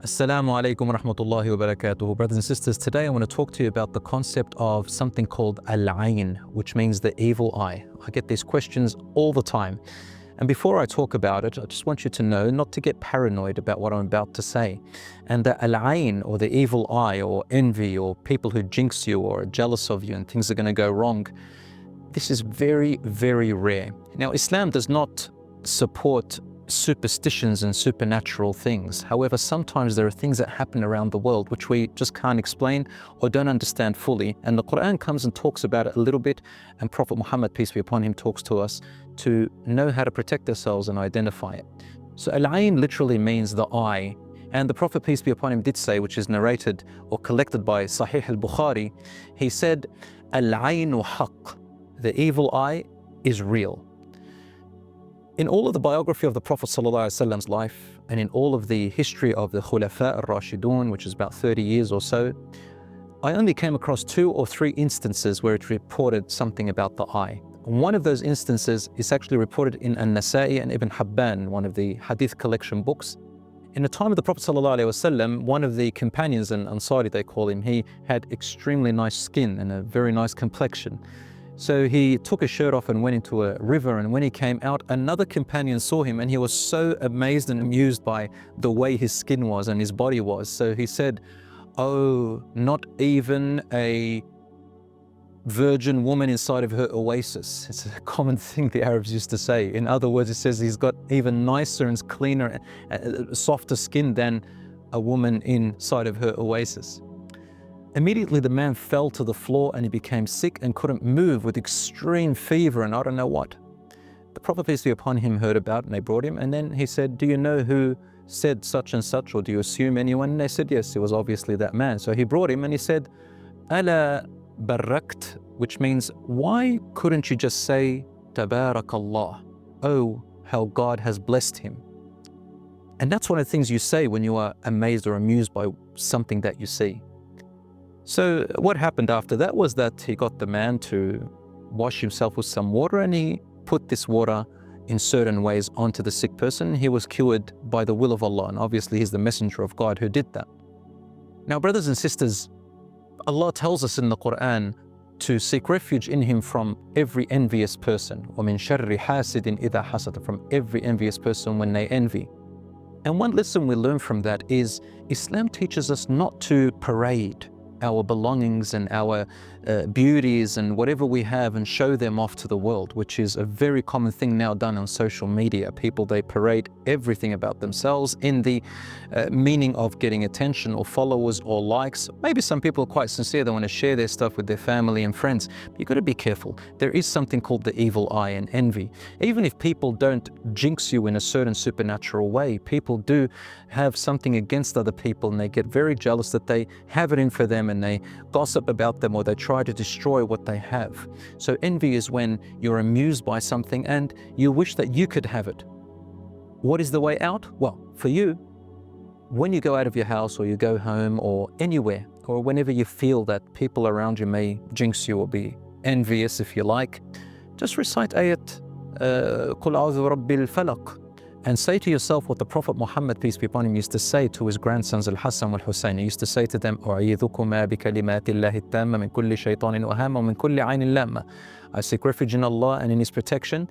Assalamu alaikum wa rahmatullahi wa barakatuhu. Brothers and sisters, today I want to talk to you about the concept of something called al-ayn, which means the evil eye. I get these questions all the time. And before I talk about it, I just want you to know not to get paranoid about what I'm about to say. And that al-ayn, or the evil eye, or envy, or people who jinx you or are jealous of you and things are going to go wrong, this is very, very rare. Now, Islam does not support superstitions and supernatural things. However, sometimes there are things that happen around the world which we just can't explain or don't understand fully. And the Quran comes and talks about it a little bit, and Prophet Muhammad, peace be upon him, talks to us to know how to protect ourselves and identify it. So al-ayn literally means the eye. And the Prophet, peace be upon him, did say, which is narrated or collected by Sahih al-Bukhari, he said, al-aynu haqq, the evil eye is real. In all of the biography of the Prophet ﷺ's life, and in all of the history of the Khulafa al-Rashidun, which is about 30 years or so, I only came across 2 or 3 instances where it reported something about the eye. One of those instances is actually reported in An-Nasa'i and Ibn Hibban, one of the hadith collection books. In the time of the Prophet ﷺ, one of the companions, an Ansari they call him, he had extremely nice skin and a very nice complexion. So he took his shirt off and went into a river, and when he came out, another companion saw him and he was so amazed and amused by the way his skin was and his body was. So he said, "Oh, not even a virgin woman inside of her oasis." It's a common thing the Arabs used to say. In other words, it says he's got even nicer and cleaner, softer skin than a woman inside of her oasis. Immediately the man fell to the floor and he became sick and couldn't move with extreme fever and I don't know what. The Prophet, peace be upon him, heard about it and they brought him, and then he said, "Do you know who said such and such, or do you assume anyone?" And they said yes, it was obviously that man. So he brought him and he said, "Ala barakt," which means, why couldn't you just say Tabarakallah? Oh, how God has blessed him. And that's one of the things you say when you are amazed or amused by something that you see. So what happened after that was that he got the man to wash himself with some water, and he put this water in certain ways onto the sick person. He was cured by the will of Allah, and obviously he's the messenger of God who did that. Now, brothers and sisters, Allah tells us in the Quran to seek refuge in him from every envious person, وَمِن شَرِّ حَاسِدٍ إِذَا حَسَدَ, from every envious person when they envy. And one lesson we learn from that is Islam teaches us not to parade our belongings and our beauties and whatever we have and show them off to the world, which is a very common thing now done on social media. People, they parade everything about themselves in the meaning of getting attention or followers or likes. Maybe some people are quite sincere, they want to share their stuff with their family and friends, but you've got to be careful. There is something called the evil eye and envy. Even if people don't jinx you in a certain supernatural way, people do have something against other people and they get very jealous that they have it in for them, and they gossip about them or they try to destroy what they have. So envy is when you're amused by something and you wish that you could have it. What is the way out? Well, for you, when you go out of your house or you go home or anywhere, or whenever you feel that people around you may jinx you or be envious, if you like, just recite ayat قُلْ أَعُوذُ بِرَبِّ الْفَلَقِ, and say to yourself what the Prophet Muhammad, peace be upon him, used to say to his grandsons Al-Hassan wal-Hussein. He used to say to them, أُعِيذُكُمَا بِكَلِمَاتِ اللَّهِ التَّامَّةِ مِنْ كُلِّ شَيْطَانٍ وَهَامٍ وَمِنْ كُلِّ عَيْنٍ لَامَّةٍ. I seek refuge in Allah and in His protection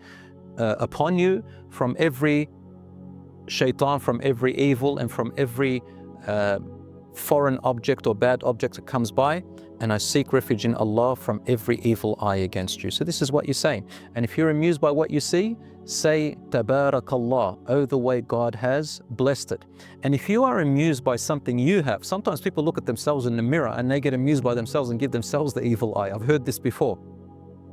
upon you from every shaitan, from every evil, and from every foreign object or bad object that comes by, and I seek refuge in Allah from every evil eye against you. So this is what you say. And if you're amused by what you see, say Tabarakallah, oh, the way God has blessed it. And if you are amused by something you have, sometimes people look at themselves in the mirror and they get amused by themselves and give themselves the evil eye. I've heard this before.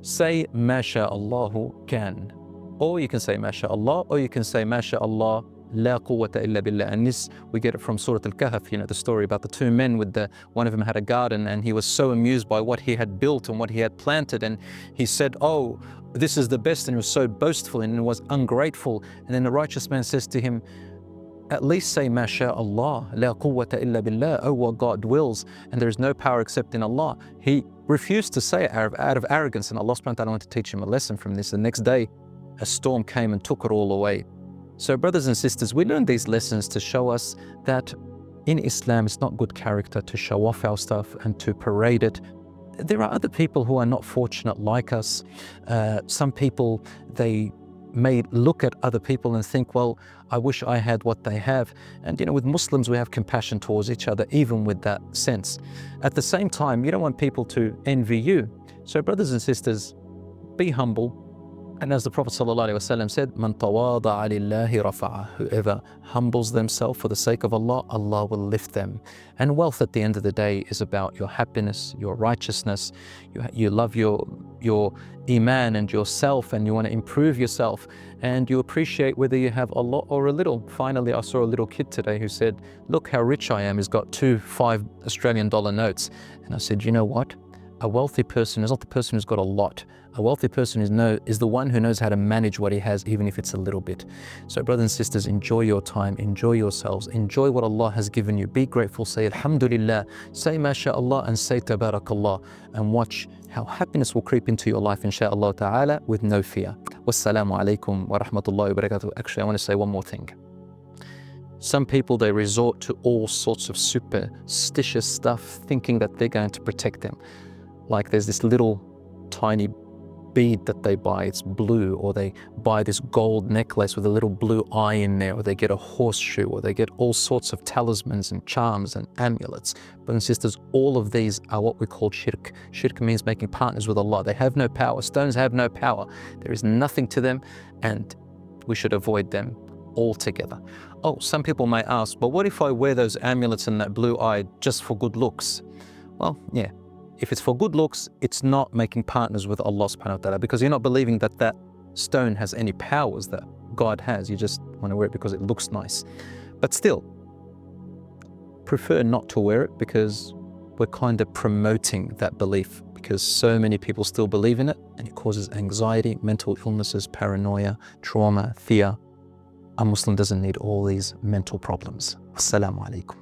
Say MashaAllahu can. Or you can say MashaAllah, or you can say MashaAllah La quwwata illa billah. And this, we get it from Surah Al-Kahf, the story about the 2 men with one of them had a garden and he was so amused by what he had built and what he had planted, and he said, "Oh, this is the best," and he was so boastful and was ungrateful. And then the righteous man says to him, "At least say MashaAllah, La quwwata illa billah, oh, what God wills, and there is no power except in Allah." He refused to say it out of arrogance, and Allah subhanahu wa ta'ala wanted to teach him a lesson from this. The next day, a storm came and took it all away. So brothers and sisters, we learn these lessons to show us that In Islam, it's not good character to show off our stuff and to parade it. There are other people who are not fortunate like us. Some people, they may look at other people and think, well, I wish I had what they have. And with Muslims, we have compassion towards each other, even with that sense. At the same time, you don't want people to envy you. So brothers and sisters, be humble. And as the Prophet ﷺ said, "Man tawada'a lillahi rafa'ah." Whoever humbles themselves for the sake of Allah, Allah will lift them. And wealth at the end of the day is about your happiness, your righteousness. You love your iman and yourself, and you want to improve yourself, and you appreciate whether you have a lot or a little. Finally, I saw a little kid today who said, "Look how rich I am." He's got 2 5 Australian dollar notes. And I said, you know what? A wealthy person is not the person who's got a lot. A wealthy person is the one who knows how to manage what he has, even if it's a little bit. So brothers and sisters, enjoy your time, enjoy yourselves, enjoy what Allah has given you. Be grateful, say Alhamdulillah, say MashaAllah, and say Tabarakallah, and watch how happiness will creep into your life, inshaAllah ta'ala, with no fear. Wassalamu alaikum wa rahmatullahi wa barakatuh. Actually, I want to say one more thing. Some people, they resort to all sorts of superstitious stuff, thinking that they're going to protect them. Like there's this little tiny bead that they buy, it's blue, or they buy this gold necklace with a little blue eye in there, or they get a horseshoe, or they get all sorts of talismans and charms and amulets. Brothers and sisters, all of these are what we call shirk. Shirk means making partners with Allah. They have no power. Stones have no power. There is nothing to them, and we should avoid them altogether. Oh, some people may ask, but what if I wear those amulets and that blue eye just for good looks? Well, yeah. If it's for good looks, it's not making partners with Allah subhanahu wa ta'ala, because you're not believing that that stone has any powers that God has. You just want to wear it because it looks nice. But still, prefer not to wear it, because we're kind of promoting that belief, because so many people still believe in it, and it causes anxiety, mental illnesses, paranoia, trauma, fear. A Muslim doesn't need all these mental problems. Assalamu alaikum.